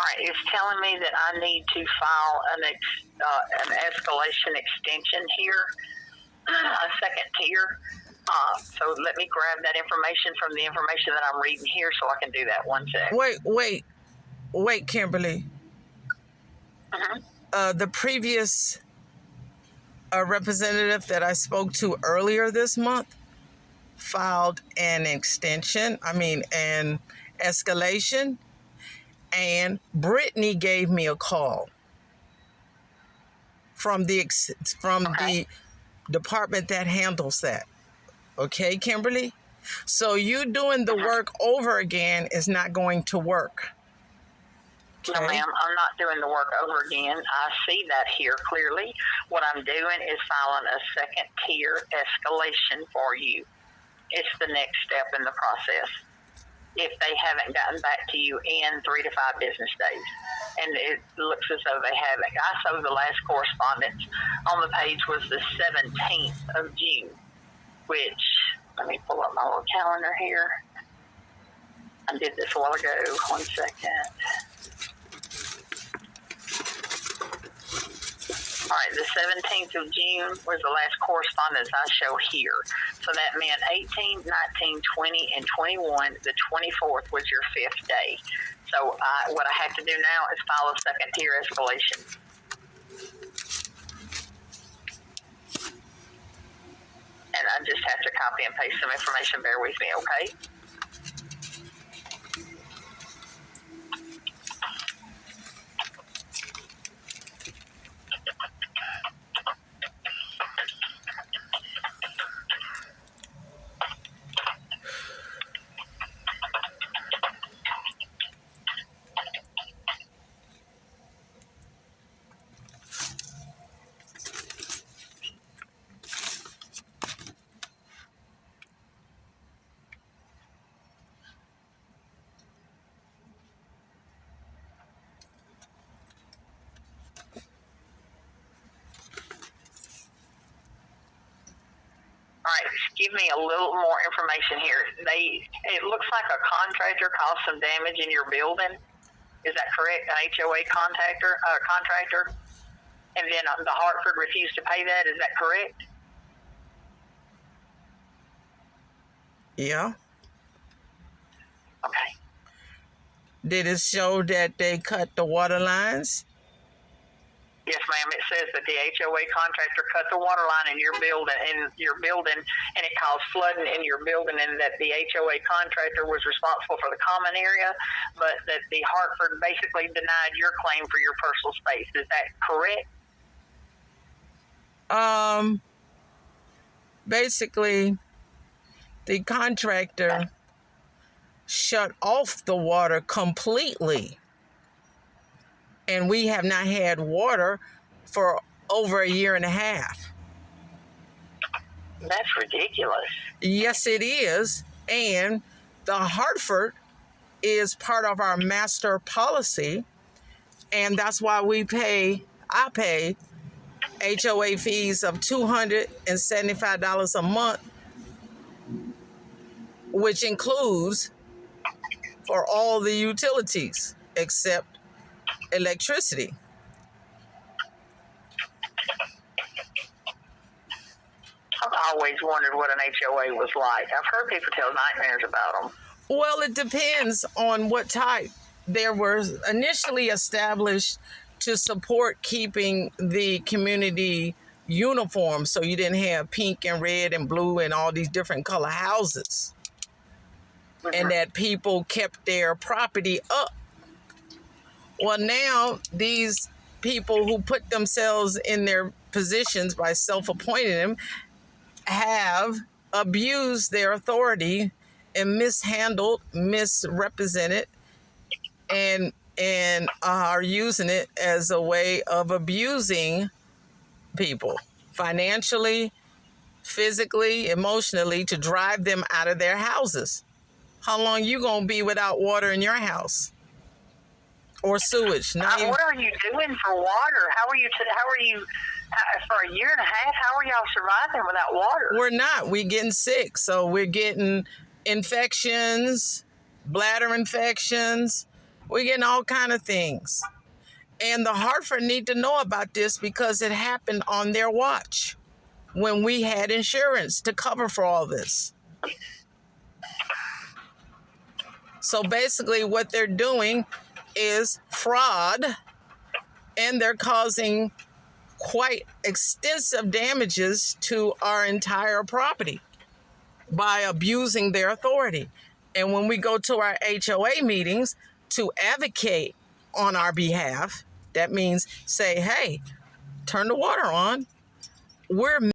right, it's telling me that I need to file an escalation extension here, a second tier. So let me grab that information from the information that I'm reading here so I can do that. One sec. Wait, Kimberly. Mm-hmm. The previous representative that I spoke to earlier this month filed an escalation, and Brittany gave me a call from the department that handles that. Okay, Kimberly? So you doing the work over again is not going to work. Okay. No, ma'am, I'm not doing the work over again. I see that here clearly. What I'm doing is filing a second tier escalation for you. It's the next step in the process. If they haven't gotten back to you in 3 to 5 business days. And it looks as though they haven't. I saw the last correspondence on the page was the 17th of June, which, let me pull up my little calendar here. I did this a while ago. 1 second. All right, the 17th of June was the last correspondence I show here. So that meant 18, 19, 20, and 21. The 24th was your 5th day. So what I have to do now is file a second tier escalation. And I just have to copy and paste some information. Bear with me, okay? All right, give me a little more information here. It looks like a contractor caused some damage in your building. Is that correct? An HOA contractor, and then the Hartford refused to pay that. Is that correct? Yeah. Okay. Did it show that they cut the water lines? Yes, ma'am. It says that the HOA contractor cut the water line in your building, and it caused flooding in your building, and that the HOA contractor was responsible for the common area, but that the Hartford basically denied your claim for your personal space. Is that correct? Basically, the contractor shut off the water completely. And we have not had water for over a year and a half. That's ridiculous. Yes, it is. And the Hartford is part of our master policy. And that's why I pay HOA fees of $275 a month, which includes for all the utilities except electricity. I've always wondered what an HOA was like. I've heard people tell nightmares about them. Well, it depends on what type. They were initially established to support keeping the community uniform, so you didn't have pink and red and blue and all these different color houses. Mm-hmm. And that people kept their property up. Well, now these people who put themselves in their positions by self-appointing them have abused their authority and misrepresented, and are using it as a way of abusing people financially, physically, emotionally, to drive them out of their houses. How long you gonna be without water in your house? Or sewage. What are you doing for water? How are you for a year and a half? How are y'all surviving without water? We're not. We're getting sick. So we're getting infections, bladder infections, We're getting all kind of things. And the Hartford need to know about this because it happened on their watch when we had insurance to cover for all this. So basically what they're doing is fraud, and they're causing quite extensive damages to our entire property by abusing their authority. And when we go to our HOA meetings to advocate on our behalf, that means say, hey, turn the water on. We're